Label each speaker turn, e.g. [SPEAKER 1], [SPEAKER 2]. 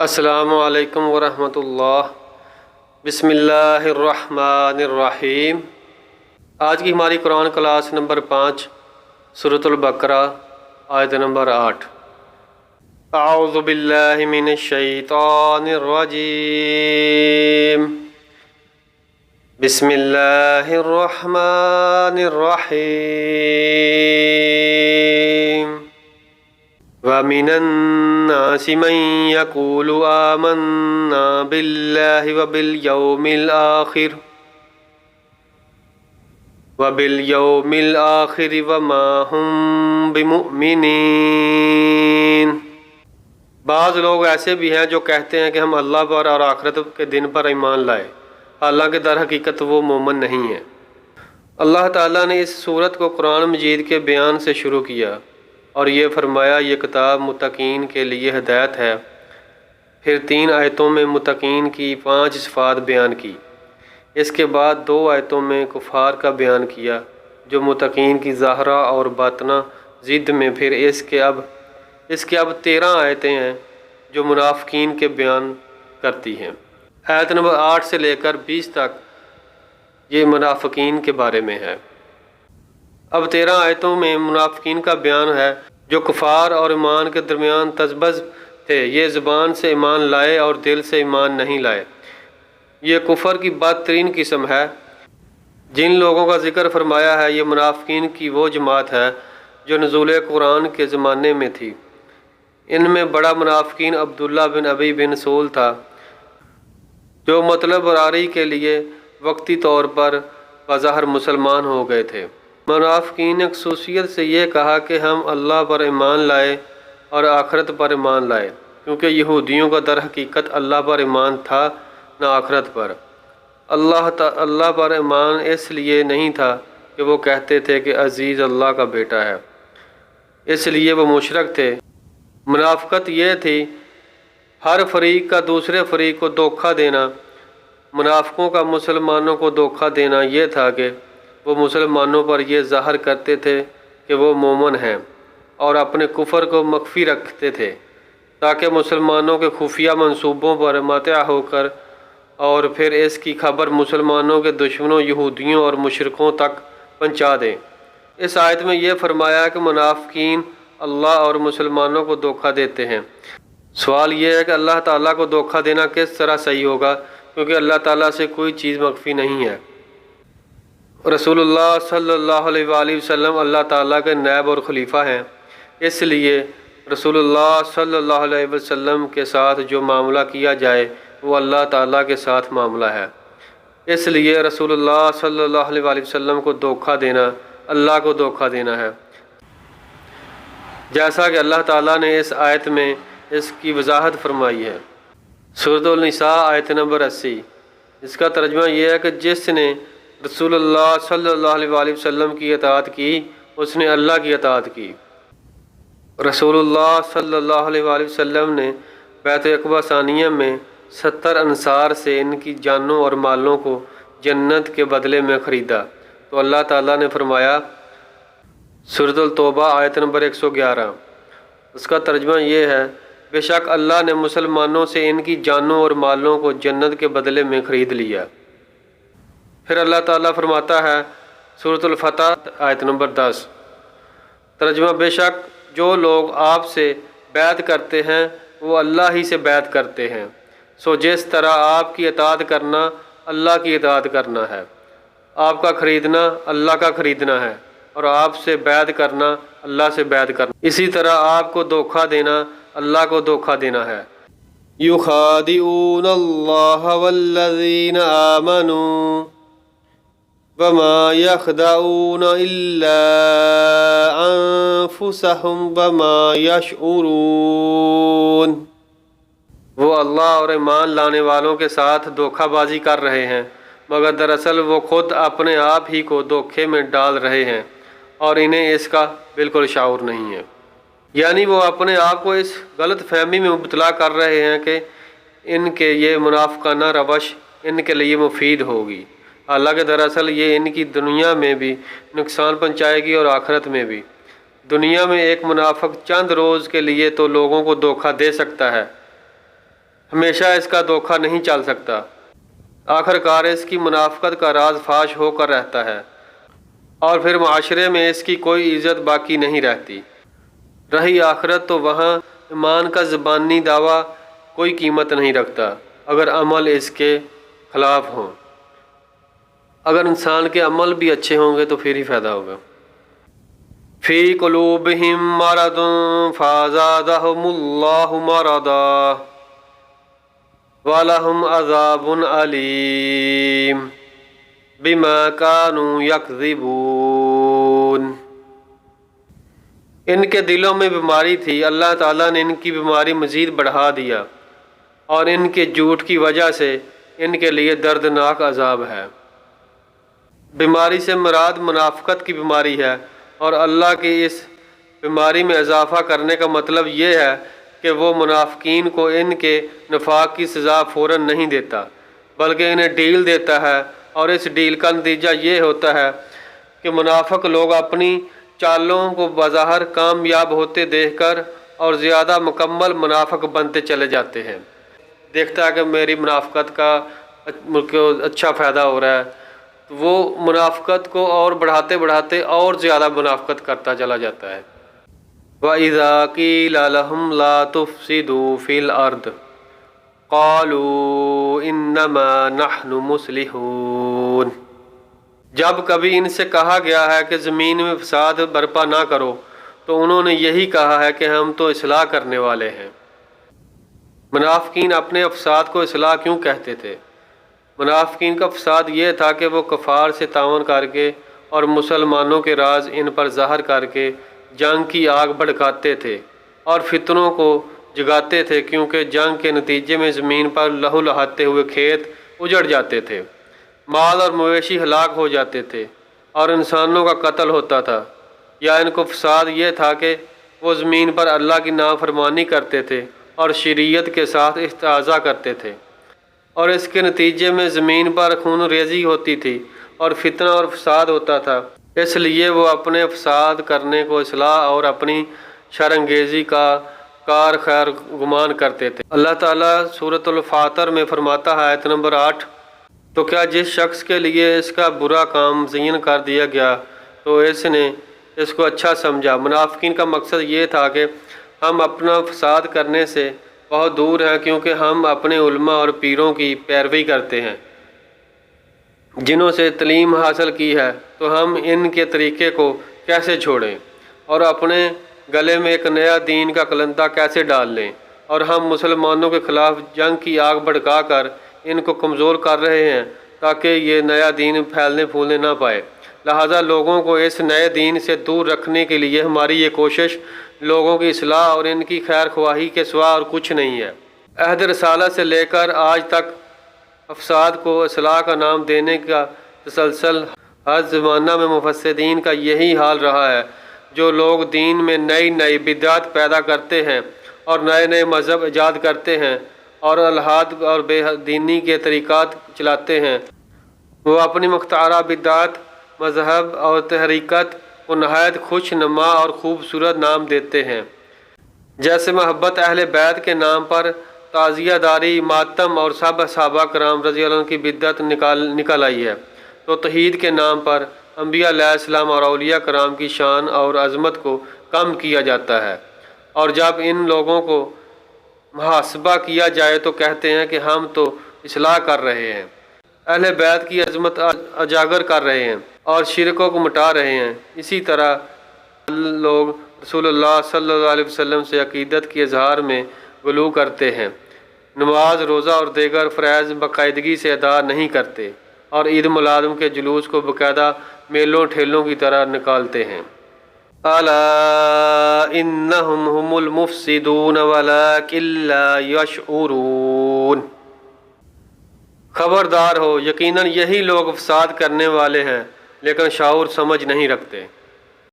[SPEAKER 1] السلام علیکم ورحمۃ اللہ۔ بسم اللہ الرحمن الرحیم۔ آج کی ہماری قرآن کلاس نمبر 5 سورۃ البقرہ آیت نمبر 8۔ اعوذ باللہ من الشیطان الرجیم، بسم اللہ الرحمن الرحیم۔ وَمِنَ النَّاسِ مَن يَقُولُ آمَنَّا بِاللَّهِ وَبِالْيَوْمِ الْآخِرِ وَمَا هُمْ بِمُؤْمِنِينَ۔ بعض لوگ ایسے بھی ہیں جو کہتے ہیں کہ ہم اللہ پر اور آخرت کے دن پر ایمان لائے، حالانکہ در حقیقت وہ مومن نہیں ہیں۔ اللہ تعالیٰ نے اس صورت کو قرآن مجید کے بیان سے شروع کیا اور یہ فرمایا یہ کتاب متقین کے لیے ہدایت ہے۔ پھر 3 آیتوں میں متقین کی 5 صفات بیان کی۔ اس کے بعد 2 آیتوں میں کفار کا بیان کیا جو متقین کی ظاہرہ اور باطنہ ضد میں۔ پھر اس کے اب 13 آیتیں ہیں جو منافقین کے بیان کرتی ہیں۔ آیت نمبر 8 سے لے کر 20 تک یہ منافقین کے بارے میں ہے۔ اب 13 آیتوں میں منافقین کا بیان ہے جو کفار اور ایمان کے درمیان تذبذب تھے۔ یہ زبان سے ایمان لائے اور دل سے ایمان نہیں لائے۔ یہ کفر کی بدترین قسم ہے۔ جن لوگوں کا ذکر فرمایا ہے یہ منافقین کی وہ جماعت ہے جو نزول قرآن کے زمانے میں تھی۔ ان میں بڑا منافقین عبداللہ بن ابی بن سول تھا جو مطلب براری کے لیے وقتی طور پر بظاہر مسلمان ہو گئے تھے۔ منافقین نے خصوصیت سے یہ کہا کہ ہم اللہ پر ایمان لائے اور آخرت پر ایمان لائے، کیونکہ یہودیوں کا در حقیقت اللہ پر ایمان تھا نہ آخرت پر۔ اللہ پر ایمان اس لیے نہیں تھا کہ وہ کہتے تھے کہ عزیز اللہ کا بیٹا ہے، اس لیے وہ مشرک تھے۔ منافقت یہ تھی ہر فریق کا دوسرے فریق کو دھوکہ دینا۔ منافقوں کا مسلمانوں کو دھوکہ دینا یہ تھا کہ وہ مسلمانوں پر یہ ظاہر کرتے تھے کہ وہ مومن ہیں اور اپنے کفر کو مخفی رکھتے تھے تاکہ مسلمانوں کے خفیہ منصوبوں پر مطلع ہو کر اور پھر اس کی خبر مسلمانوں کے دشمنوں یہودیوں اور مشرکوں تک پہنچا دیں۔ اس آیت میں یہ فرمایا کہ منافقین اللہ اور مسلمانوں کو دھوکہ دیتے ہیں۔ سوال یہ ہے کہ اللہ تعالیٰ کو دھوکہ دینا کس طرح صحیح ہوگا، کیونکہ اللہ تعالیٰ سے کوئی چیز مخفی نہیں ہے۔ رسول اللہ صلی اللہ علیہ وآلہ وسلم اللہ تعالیٰ کے نائب اور خلیفہ ہیں، اس لیے رسول اللہ صلی اللہ علیہ وسلم کے ساتھ جو معاملہ کیا جائے وہ اللہ تعالیٰ کے ساتھ معاملہ ہے۔ اس لیے رسول اللہ صلی اللہ علیہ وآلہ وسلم کو دھوکہ دینا اللہ کو دھوکہ دینا ہے، جیسا کہ اللہ تعالیٰ نے اس آیت میں اس کی وضاحت فرمائی ہے۔ سورۃ النساء آیت نمبر 80۔ اس کا ترجمہ یہ ہے کہ جس نے رسول اللہ صلی اللہ علیہ وآلہ وسلم کی اطاعت کی اس نے اللہ کی اطاعت کی۔ رسول اللہ صلی اللہ علیہ وآلہ وسلم نے بیعت عقبہ ثانیہ میں 70 انصار سے ان کی جانوں اور مالوں کو جنت کے بدلے میں خریدا تو اللہ تعالیٰ نے فرمایا، سورۃ التوبہ آیت نمبر 111۔ اس کا ترجمہ یہ ہے، بے شک اللہ نے مسلمانوں سے ان کی جانوں اور مالوں کو جنت کے بدلے میں خرید لیا۔ پھر اللہ تعالیٰ فرماتا ہے سورۃ الفتح آیت نمبر 10، ترجمہ بے شک جو لوگ آپ سے بیعت کرتے ہیں وہ اللہ ہی سے بیعت کرتے ہیں، سو جس طرح آپ کی اطاعت کرنا اللہ کی اطاعت کرنا ہے، آپ کا خریدنا اللہ کا خریدنا ہے، اور آپ سے بیعت کرنا اللہ سے بیعت کرنا، اسی طرح آپ کو دھوکہ دینا اللہ کو دھوکہ دینا ہے۔ یخادعون اللہ والذین آمنوا وما يخدعون إلا أنفسهم وما يشعرون۔ وہ اللہ اور ایمان لانے والوں کے ساتھ دھوکہ بازی کر رہے ہیں مگر دراصل وہ خود اپنے آپ ہی کو دھوکے میں ڈال رہے ہیں اور انہیں اس کا بالکل شعور نہیں ہے۔ یعنی وہ اپنے آپ کو اس غلط فہمی میں مبتلا کر رہے ہیں کہ ان کے یہ منافقانہ روش ان کے لیے مفید ہوگی، حالانکہ دراصل یہ ان کی دنیا میں بھی نقصان پہنچائے گی اور آخرت میں بھی۔ دنیا میں ایک منافق چند روز کے لیے تو لوگوں کو دھوکہ دے سکتا ہے، ہمیشہ اس کا دھوکہ نہیں چل سکتا، آخر کار اس کی منافقت کا راز فاش ہو کر رہتا ہے اور پھر معاشرے میں اس کی کوئی عزت باقی نہیں رہتی۔ رہی آخرت تو وہاں ایمان کا زبانی دعویٰ کوئی قیمت نہیں رکھتا اگر عمل اس کے خلاف ہوں۔ اگر انسان کے عمل بھی اچھے ہوں گے تو پھر ہی فائدہ ہوگا۔ فی قلوبہم مرض فزادہم اللہ مرضا وَلَهُمْ عَذَابٌ عَلِيمٌ بِمَا كَانُوا يَكْذِبُونَ۔ ان کے دلوں میں بیماری تھی، اللہ تعالیٰ نے ان کی بیماری مزید بڑھا دیا اور ان کے جھوٹ کی وجہ سے ان کے لیے دردناک عذاب ہے۔ بیماری سے مراد منافقت کی بیماری ہے، اور اللہ کی اس بیماری میں اضافہ کرنے کا مطلب یہ ہے کہ وہ منافقین کو ان کے نفاق کی سزا فوراً نہیں دیتا، بلکہ انہیں ڈیل دیتا ہے، اور اس ڈیل کا نتیجہ یہ ہوتا ہے کہ منافق لوگ اپنی چالوں کو بظاہر کامیاب ہوتے دیکھ کر اور زیادہ مکمل منافق بنتے چلے جاتے ہیں۔ دیکھتا ہے کہ میری منافقت کا اچھا فائدہ ہو رہا ہے، تو وہ منافقت کو اور بڑھاتے بڑھاتے اور زیادہ منافقت کرتا چلا جاتا ہے۔ وَإِذَا قِيلَ لَهُمْ لَا تُفْسِدُوا فِي الْأَرْضِ قَالُوا إِنَّمَا نَحْنُ مُصْلِحُونَ۔ جب کبھی ان سے کہا گیا ہے کہ زمین میں فساد برپا نہ کرو تو انہوں نے یہی کہا ہے کہ ہم تو اصلاح کرنے والے ہیں۔ منافقین اپنے فساد کو اصلاح کیوں کہتے تھے؟ منافقین کا فساد یہ تھا کہ وہ کفار سے تعاون کر کے اور مسلمانوں کے راز ان پر ظاہر کر کے جنگ کی آگ بھڑکاتے تھے اور فتنوں کو جگاتے تھے، کیونکہ جنگ کے نتیجے میں زمین پر لہو لہاتے ہوئے کھیت اجڑ جاتے تھے، مال اور مویشی ہلاک ہو جاتے تھے اور انسانوں کا قتل ہوتا تھا۔ یا ان کو فساد یہ تھا کہ وہ زمین پر اللہ کی نافرمانی کرتے تھے اور شریعت کے ساتھ استہزاء کرتے تھے، اور اس کے نتیجے میں زمین پر خون ریزی ہوتی تھی اور فتنہ اور فساد ہوتا تھا۔ اس لیے وہ اپنے فساد کرنے کو اصلاح اور اپنی شرانگیزی کا کار خیر گمان کرتے تھے۔ اللہ تعالیٰ سورۃ الفاتر میں فرماتا ہے، آیت نمبر 8، تو کیا جس شخص کے لیے اس کا برا کام مزین کر دیا گیا تو اس نے اس کو اچھا سمجھا۔ منافقین کا مقصد یہ تھا کہ ہم اپنا فساد کرنے سے بہت دور ہیں، کیونکہ ہم اپنے علماء اور پیروں کی پیروی کرتے ہیں جنہوں سے تعلیم حاصل کی ہے، تو ہم ان کے طریقے کو کیسے چھوڑیں اور اپنے گلے میں ایک نیا دین کا کلندہ کیسے ڈال لیں، اور ہم مسلمانوں کے خلاف جنگ کی آگ بھڑکا کر ان کو کمزور کر رہے ہیں تاکہ یہ نیا دین پھیلنے پھولنے نہ پائے۔ لہٰذا لوگوں کو اس نئے دین سے دور رکھنے کے لیے ہماری یہ کوشش لوگوں کی اصلاح اور ان کی خیر خواہی کے سوا اور کچھ نہیں ہے۔ عہد رسالہ سے لے کر آج تک افساد کو اصلاح کا نام دینے کا تسلسل ہر زمانہ میں مفسدین کا یہی حال رہا ہے، جو لوگ دین میں نئی نئی بدعت پیدا کرتے ہیں اور نئے نئے مذہب ایجاد کرتے ہیں اور الحاد اور بے دینی کے طریقات چلاتے ہیں، وہ اپنی مختارہ بدعت، مذہب اور تحریکت کو نہایت خوش نما اور خوبصورت نام دیتے ہیں، جیسے محبت اہل بیت کے نام پر تعزیہ داری، ماتم اور سب صحابہ کرام رضی اللہ عنہ کی بدعت نکل آئی ہے، تو توحید کے نام پر انبیاء علیہ السلام اور اولیاء کرام کی شان اور عظمت کو کم کیا جاتا ہے، اور جب ان لوگوں کو محاسبہ کیا جائے تو کہتے ہیں کہ ہم تو اصلاح کر رہے ہیں، اہل بیت کی عظمت اجاگر کر رہے ہیں اور شرکوں کو مٹا رہے ہیں۔ اسی طرح لوگ رسول اللہ صلی اللہ علیہ وسلم سے عقیدت کی اظہار میں غلو کرتے ہیں، نماز، روزہ اور دیگر فرائض باقاعدگی سے ادا نہیں کرتے، اور عید میلاد کے جلوس کو باقاعدہ میلوں ٹھیلوں کی طرح نکالتے ہیں۔ الا انہم هم المفسدون ولکن لا یشعرون۔ خبردار ہو، یقیناً یہی لوگ فساد کرنے والے ہیں لیکن شعور سمجھ نہیں رکھتے۔